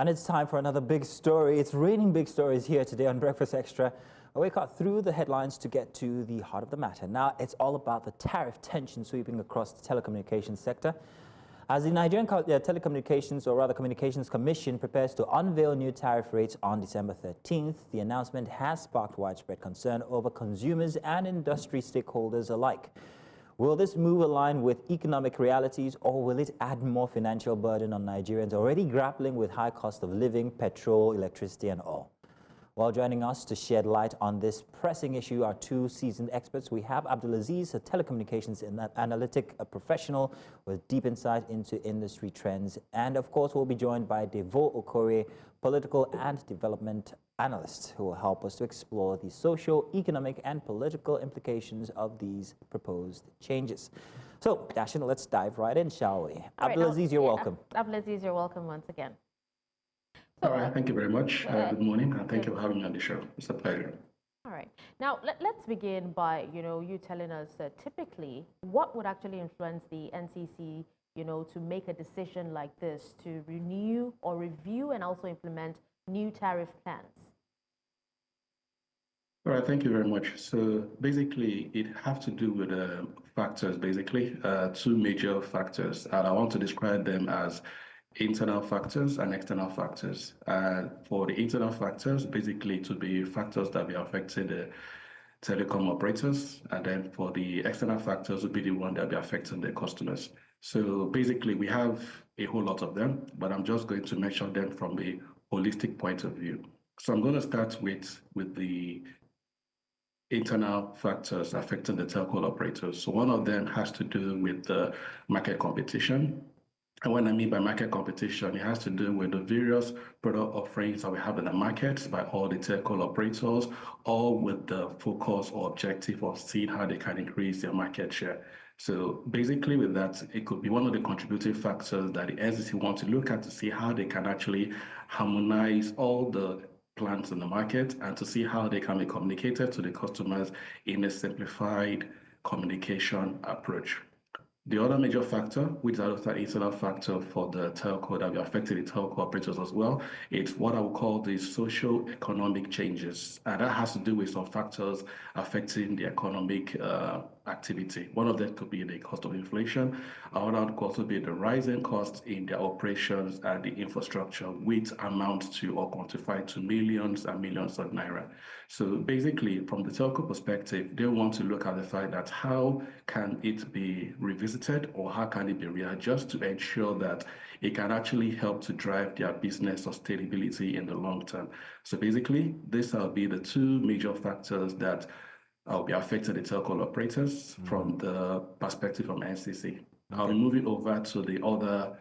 And it's time for another big story. It's raining big stories here today on Breakfast Extra. We cut through the headlines to get to the heart of the matter. Now it's all about the tariff tension sweeping across the telecommunications sector. As the Nigerian Telecommunications, or rather Communications Commission, prepares to unveil new tariff rates on December 13th, the announcement has sparked widespread concern over consumers and industry stakeholders alike. Will this move align with economic realities, or will it add more financial burden on Nigerians already grappling with high cost of living, petrol, electricity and all? Well, joining us to shed light on this pressing issue are two seasoned experts. We have Abdul Azeez, a telecommunications analytic professional with deep insight into industry trends. And of course, we'll be joined by Devoe Okorie, political and development analyst, who will help us to explore the socio-economic and political implications of these proposed changes. So, Dashin, let's dive right in, shall we? Abdul Azeez, you're welcome. Abdul Azeez, you're welcome once again. All right, thank you very much. Good morning, and thank you for having me on the show. It's a pleasure. All right. Now, let's begin by, you telling us typically what would actually influence the NCC, to make a decision like this to renew or review and also implement new tariff plans. All right, thank you very much. So basically, it has to do with factors, two major factors, and I want to describe them as internal factors and external factors. For the internal factors, basically to be factors that will affect the telecom operators, and then for the external factors would be the one that will be affecting the customers. So basically we have a whole lot of them, but I'm just going to mention them from a holistic point of view. So I'm going to start with the internal factors affecting the telco operators. So one of them has to do with the market competition. And what I mean by market competition, it has to do with the various product offerings that we have in the market by all the telco operators, all with the focus or objective of seeing how they can increase their market share. So basically with that, it could be one of the contributing factors that the NCC want to look at to see how they can actually harmonize all the plans in the market and to see how they can be communicated to the customers in a simplified communication approach. The other major factor, which is another internal factor for the telco that will affect the telco operators as well, it's what I would call the socio-economic changes. And that has to do with some factors affecting the economic activity. One of them could be the cost of inflation. Another could also be the rising costs in their operations and the infrastructure, which amount to or quantify to millions and millions of naira. So basically, from the telco perspective, they want to look at the fact that how can it be revisited or how can it be readjusted to ensure that it can actually help to drive their business sustainability in the long term. So basically, these will be the two major factors that will be affecting the telco operators from the perspective of NCC. I'll be moving over to the other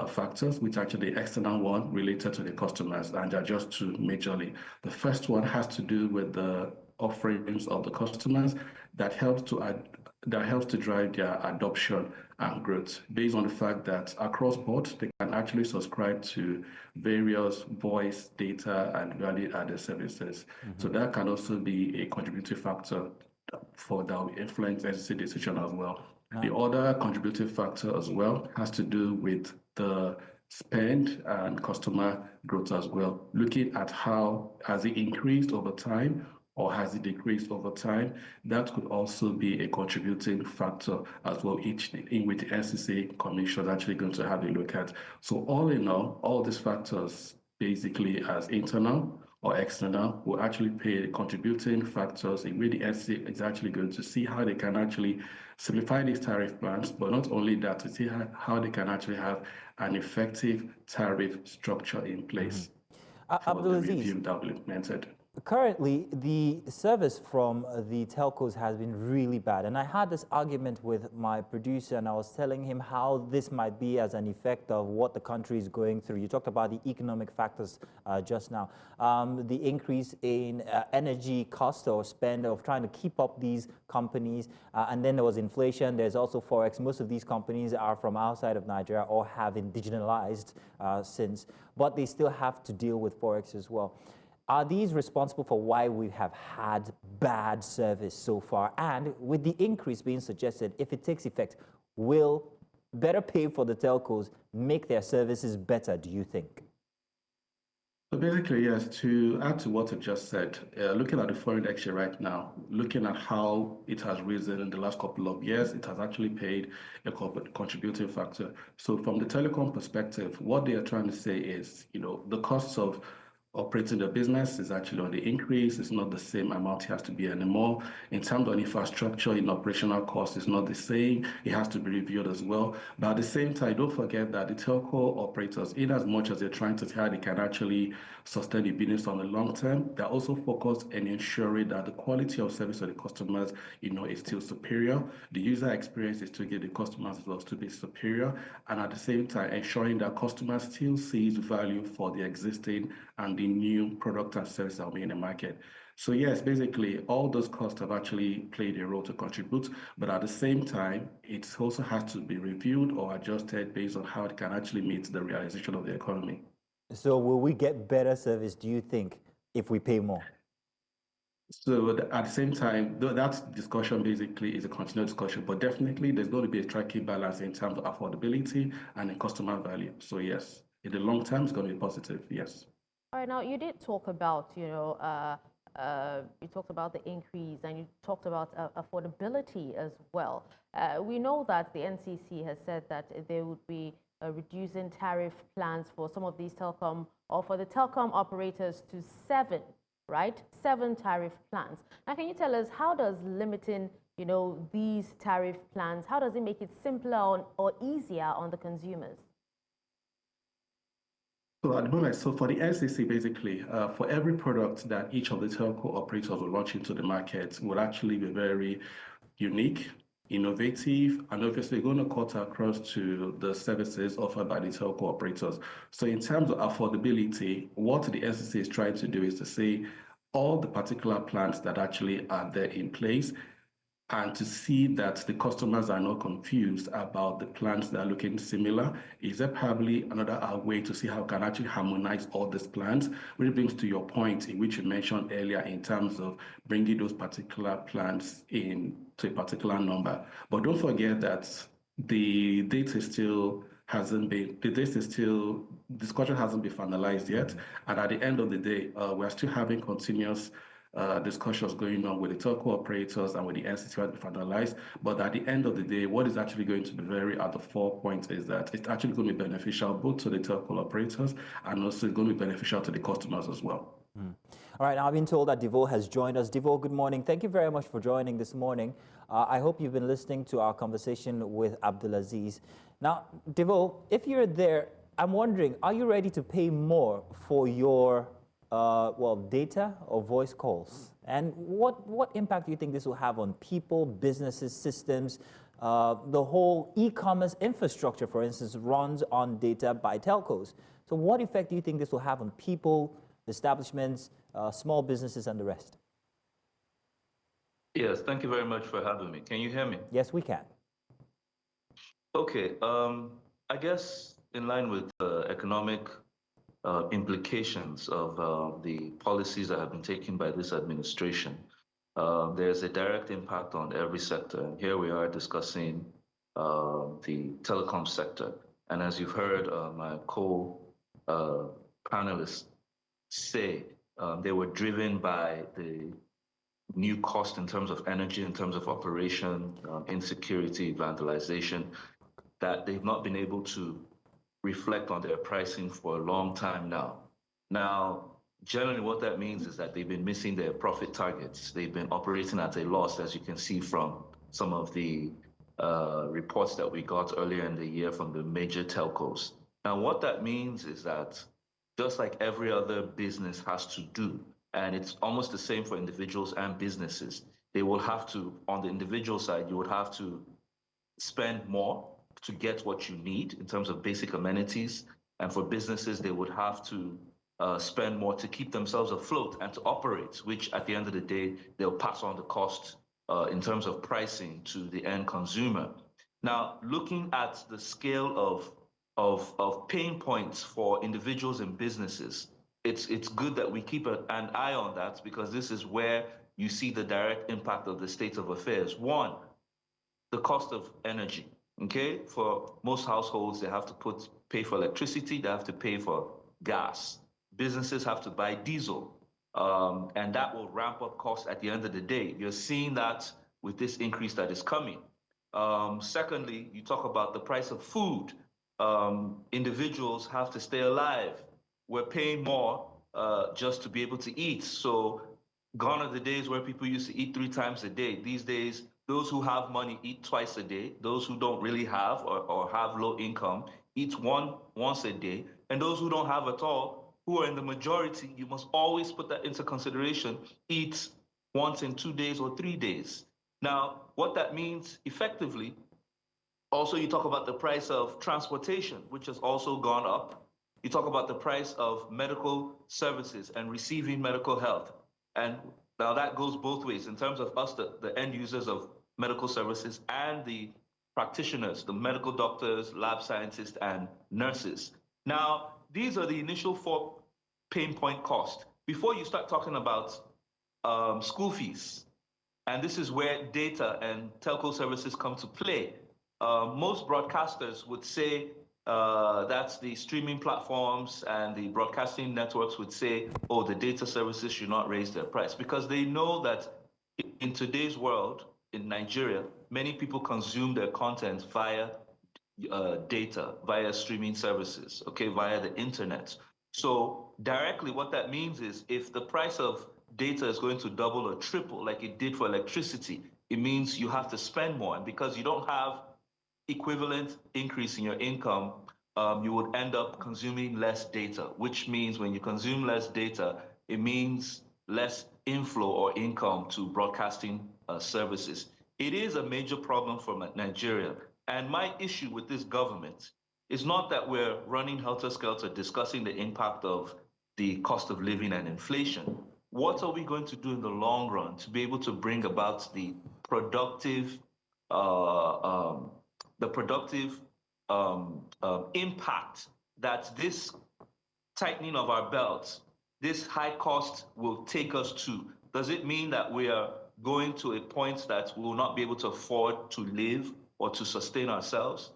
factors, which are actually the external one related to the customers, and they're just two majorly. The first one has to do with the offerings of the customers that helps to drive their adoption and growth based on the fact that across board they can actually subscribe to various voice, data, and value-added services. So that can also be a contributing factor for that will influence NCC decision as well. The other contributing factor as well has to do with the spend and customer growth as well. Looking at how has it increased over time or has it decreased over time, that could also be a contributing factor as well, in which the NCC Commission is actually going to have a look at. So all in all these factors, basically as internal or external, will actually play contributing factors in which the NCC is actually going to see how they can actually simplify these tariff plans, but not only that, to see how they can actually have an effective tariff structure in place for the review that will be implemented. Currently, the service from the telcos has been really bad. And I had this argument with my producer, and I was telling him how this might be as an effect of what the country is going through. You talked about the economic factors just now. The increase in energy cost or spend of trying to keep up these companies. And then there was inflation. There's also Forex. Most of these companies are from outside of Nigeria or have indigenized since, but they still have to deal with Forex as well. Are these responsible for why we have had bad service so far? And with the increase being suggested, if it takes effect, will better pay for the telcos make their services better, do you think? So basically, yes, to add to what I just said, looking at the foreign exchange right now, looking at how it has risen in the last couple of years, it has actually played a contributing factor. So from the telecom perspective, what they are trying to say is, the costs of operating the business is actually on the increase. It's not the same amount it has to be anymore. In terms of infrastructure, in operational costs, it's not the same. It has to be reviewed as well. But at the same time, don't forget that the telco operators, in as much as they're trying to see how they can actually sustain the business on the long term, they're also focused on ensuring that the quality of service to the customers, is still superior. The user experience is to get the customers as well to be superior. And at the same time, ensuring that customers still sees value for the existing and the new product and service that will be in the market. So yes, basically all those costs have actually played a role to contribute, but at the same time, it also has to be reviewed or adjusted based on how it can actually meet the realization of the economy. So will we get better service, do you think, if we pay more? So at the same time, that discussion basically is a continued discussion, but definitely there's going to be a striking balance in terms of affordability and in customer value. So yes, in the long term, it's going to be positive. Yes. All right, now you did talk about, you talked about the increase and you talked about affordability as well. We know that the NCC has said that they would be reducing tariff plans for some of these telecom or for the telecom operators to 7, right? 7 tariff plans. Now, can you tell us how does limiting, these tariff plans, how does it make it simpler or easier on the consumers? So at the moment, so for the NCC, basically, for every product that each of the telco operators will launch into the market will actually be very unique, innovative, and obviously going to cut across to the services offered by the telco operators. So in terms of affordability, what the NCC is trying to do is to say all the particular plans that actually are there in place and to see that the customers are not confused about the plans that are looking similar. Is there probably another way to see how can actually harmonize all these plans, which brings to your point in which you mentioned earlier in terms of bringing those particular plans in to a particular number. But don't forget that the data still hasn't been, discussion hasn't been finalized yet. And at the end of the day, we're still having continuous discussions going on with the telco operators and with the NCC to finalize. But at the end of the day, what is actually going to be very at the forefront is that it's actually going to be beneficial both to the telco operators and also going to be beneficial to the customers as well. All right, now I've been told that Devoe has joined us. Devoe, good morning. Thank you very much for joining this morning. I hope you've been listening to our conversation with Abdul Azeez. Now, Devoe, if you're there, I'm wondering, are you ready to pay more for your data or voice calls? And what impact do you think this will have on people, businesses, systems? The whole e-commerce infrastructure, for instance, runs on data by telcos. So what effect do you think this will have on people, establishments, small businesses, and the rest? Yes, thank you very much for having me. Can you hear me? Yes, we can. Okay, I guess in line with the economic implications of the policies that have been taken by this administration, there's a direct impact on every sector. And here we are discussing the telecom sector. And as you've heard my co-panelists say, they were driven by the new cost in terms of energy, in terms of operation, insecurity, vandalization, that they've not been able to reflect on their pricing for a long time now. Now, generally what that means is that they've been missing their profit targets. They've been operating at a loss, as you can see from some of the reports that we got earlier in the year from the major telcos. Now, what that means is that just like every other business has to do, and it's almost the same for individuals and businesses, they will have to, on the individual side, you would have to spend more to get what you need in terms of basic amenities. And for businesses, they would have to spend more to keep themselves afloat and to operate, which at the end of the day, they'll pass on the cost in terms of pricing to the end consumer. Now, looking at the scale of pain points for individuals and businesses, it's good that we keep an eye on that, because this is where you see the direct impact of the state of affairs. One, the cost of energy. Okay, for most households, they have to pay for electricity, they have to pay for gas. businesses have to buy diesel, and that will ramp up costs at the end of the day. You're seeing that with this increase that is coming. Secondly, you talk about the price of food. Individuals have to stay alive. We're paying more just to be able to eat. So gone are the days where people used to eat 3 times a day. These days, those who have money eat twice a day. Those who don't really have or have low income eat once a day. And those who don't have at all, who are in the majority, you must always put that into consideration, eat once in 2 days or 3 days. Now, what that means effectively, also you talk about the price of transportation, which has also gone up. You talk about the price of medical services and receiving medical health. And now that goes both ways in terms of us, the end users of medical services, and the practitioners, the medical doctors, lab scientists, and nurses. Now, these are the initial 4 pain point costs. Before you start talking about school fees, and this is where data and telco services come to play. Most broadcasters would say that's the streaming platforms and the broadcasting networks would say, oh, the data services should not raise their price, because they know that in today's world, in Nigeria, many people consume their content via data, via streaming services, okay, via the internet. So directly what that means is if the price of data is going to double or triple like it did for electricity, it means you have to spend more. And because you don't have equivalent increase in your income, you would end up consuming less data, which means when you consume less data, it means less inflow or income to broadcasting services. It is a major problem for Nigeria. And my issue with this government is not that we're running helter-skelter discussing the impact of the cost of living and inflation. What are we going to do in the long run to be able to bring about the productive impact that this tightening of our belts, this high cost will take us to? Does it mean that we are going to a point that we will not be able to afford to live or to sustain ourselves?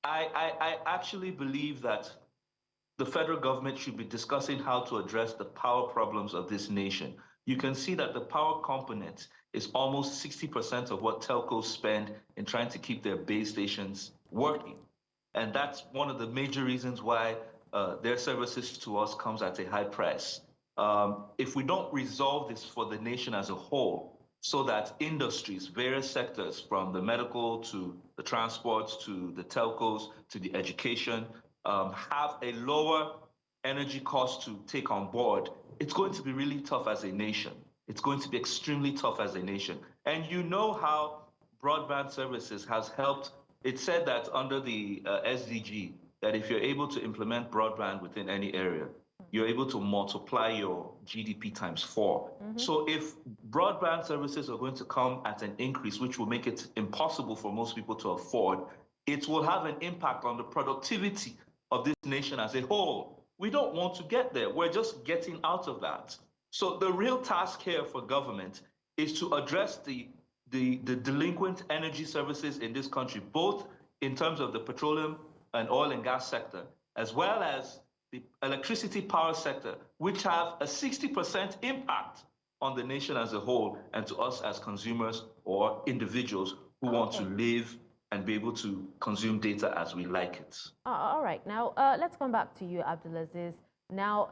I actually believe that the federal government should be discussing how to address the power problems of this nation. You can see that the power component is almost 60% of what telcos spend in trying to keep their base stations working. And that's one of the major reasons why their services to us comes at a high price. If we don't resolve this for the nation as a whole, so that industries, various sectors, from the medical to the transports to the telcos to the education, have a lower energy cost to take on board, it's going to be really tough as a nation. It's going to be extremely tough as a nation. And you know how broadband services has helped. It said that under the SDG, that if you're able to implement broadband within any area, you're able to multiply your GDP times 4. So if broadband services are going to come at an increase, which will make it impossible for most people to afford, it will have an impact on the productivity of this nation as a whole. We don't want to get there. We're just getting out of that. So the real task here for government is to address the delinquent energy services in this country, both in terms of the petroleum and oil and gas sector, as well as the electricity power sector, which have a 60% impact on the nation as a whole and to us as consumers or individuals who want to live and be able to consume data as we like it. All right. Now, let's come back to you, Abdul Azeez. Now,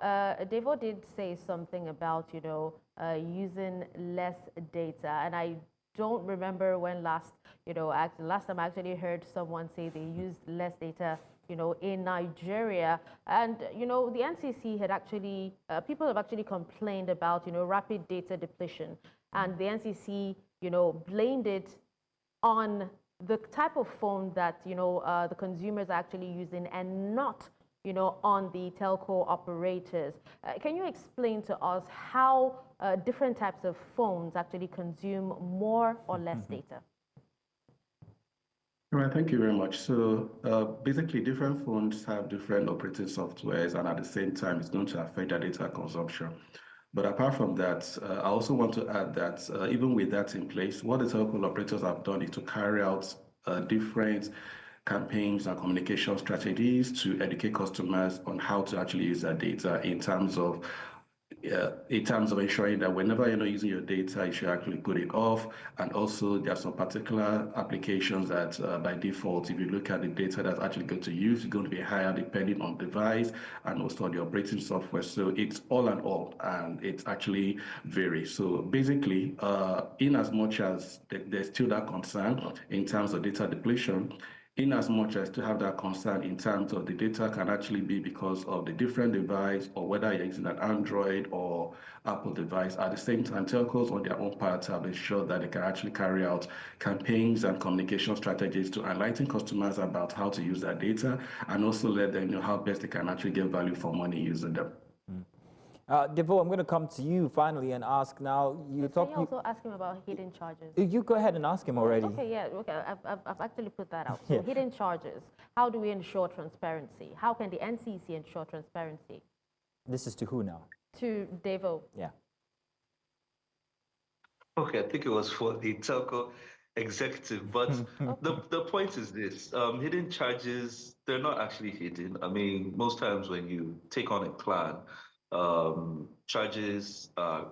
Devoe did say something about, using less data. And I don't remember when last time I actually heard someone say they used less data, in Nigeria. And, the NCC had actually, people have actually complained about, rapid data depletion. And the NCC, blamed it on the type of phone that, the consumers are actually using and not, on the telco operators. Can you explain to us how different types of phones actually consume more or less data? All right, thank you very much. So basically, different phones have different operating softwares, and at the same time, it's going to affect their data consumption. But apart from that, I also want to add that even with that in place, what the telco operators have done is to carry out different campaigns and communication strategies to educate customers on how to actually use their data in terms of ensuring that whenever you're not using your data, you should actually put it off. And also, there are some particular applications that by default, if you look at the data that's actually going to use, it's going to be higher depending on device and also the operating software. So it's all and all, and it actually varies. So basically, in as much as there's still that concern in terms of data depletion, in as much as to have that concern in terms of the data can actually be because of the different device or whether you're using an Android or Apple device. At the same time, telcos on their own part have ensured that they can actually carry out campaigns and communication strategies to enlighten customers about how to use their data and also let them know how best they can actually get value for money using them. Devoe, I'm going to come to you finally and ask now. Can you also ask him about hidden charges? You go ahead and ask him already. Okay, yeah, okay. I've actually put that out. So yeah. Hidden charges. How do we ensure transparency? How can the NCC ensure transparency? This is to who now? To Devoe. Yeah. Okay, I think it was for the telco executive, but the point is this: hidden charges, they're not actually hidden. I mean, most times when you take on a plan, charges are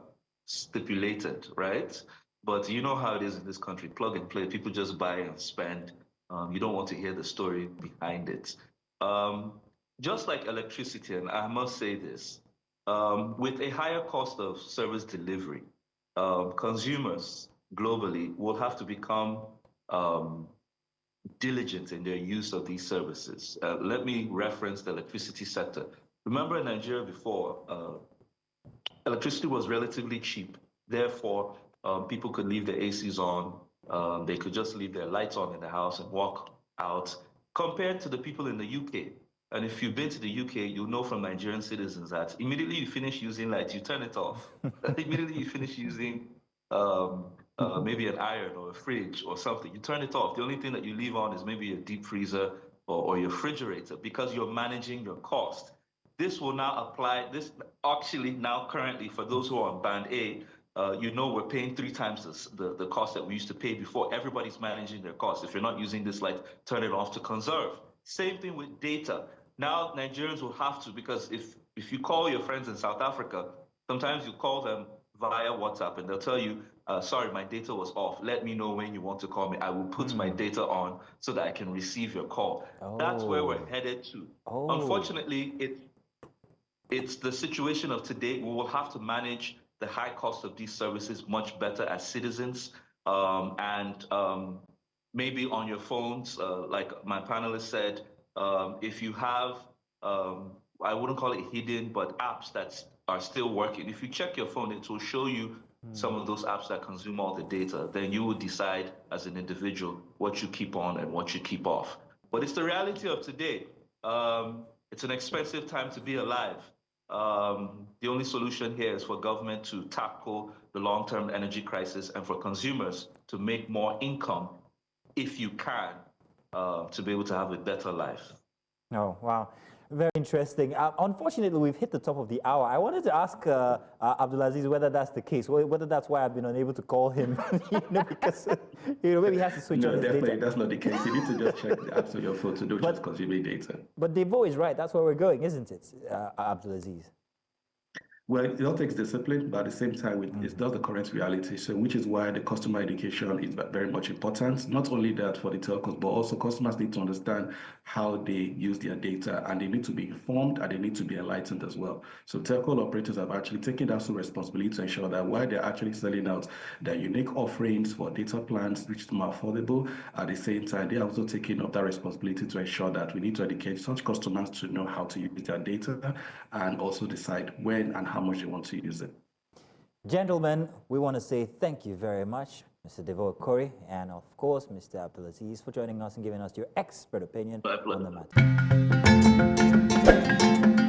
stipulated, right? But you know how it is in this country, plug and play. People just buy and spend. You don't want to hear the story behind it. Just like electricity, and I must say this, with a higher cost of service delivery, consumers globally will have to become diligent in their use of these services. Let me reference the electricity sector. Remember in Nigeria before, electricity was relatively cheap. Therefore, people could leave their ACs on. They could just leave their lights on in the house and walk out, compared to the people in the UK. And if you've been to the UK, you'll know from Nigerian citizens that immediately you finish using lights, you turn it off. Immediately you finish using maybe an iron or a fridge or something, you turn it off. The only thing that you leave on is maybe your deep freezer or your refrigerator, because you're managing your cost. This will now apply, this actually now currently for those who are on band A, you know we're paying 3 times the cost that we used to pay before. Everybody's managing their costs. If you're not using this light, turn it off to conserve. Same thing with data. Now Nigerians will have to, because if you call your friends in South Africa, sometimes you call them via WhatsApp and they'll tell you, sorry, my data was off. Let me know when you want to call me. I will put my data on so that I can receive your call. That's where we're headed to. Unfortunately, it's the situation of today. We will have to manage the high cost of these services much better as citizens. Maybe on your phones, like my panelist said, if you have, I wouldn't call it hidden, but apps that are still working. If you check your phone, it will show you some of those apps that consume all the data. Then you will decide as an individual what you keep on and what you keep off. But it's the reality of today. It's an expensive time to be alive. The only solution here is for government to tackle the long-term energy crisis and for consumers to make more income, if you can, to be able to have a better life. Oh, wow. Very interesting. Unfortunately, we've hit the top of the hour. I wanted to ask Abdul Azeez whether that's the case, whether that's why I've been unable to call him, because maybe he has to switch on his definitely data. That's not the case. You need to just check the apps on your phone to do just consuming data. But Devoe is right. That's where we're going, isn't it, Abdul Azeez? Well, it all takes discipline, but at the same time, it's not the current reality. So, which is why the customer education is very much important. Not only that for the telcos, but also customers need to understand how they use their data, and they need to be informed and they need to be enlightened as well. So, telco operators have actually taken that responsibility to ensure that while they're actually selling out their unique offerings for data plans, which is more affordable, at the same time, they're also taking up that responsibility to ensure that we need to educate such customers to know how to use their data and also decide when and how much they want to use it. Gentlemen, we want to say thank you very much, Mr. Devoe Okorie, and of course, Mr. Abdul Azeez, for joining us and giving us your expert opinion on the matter.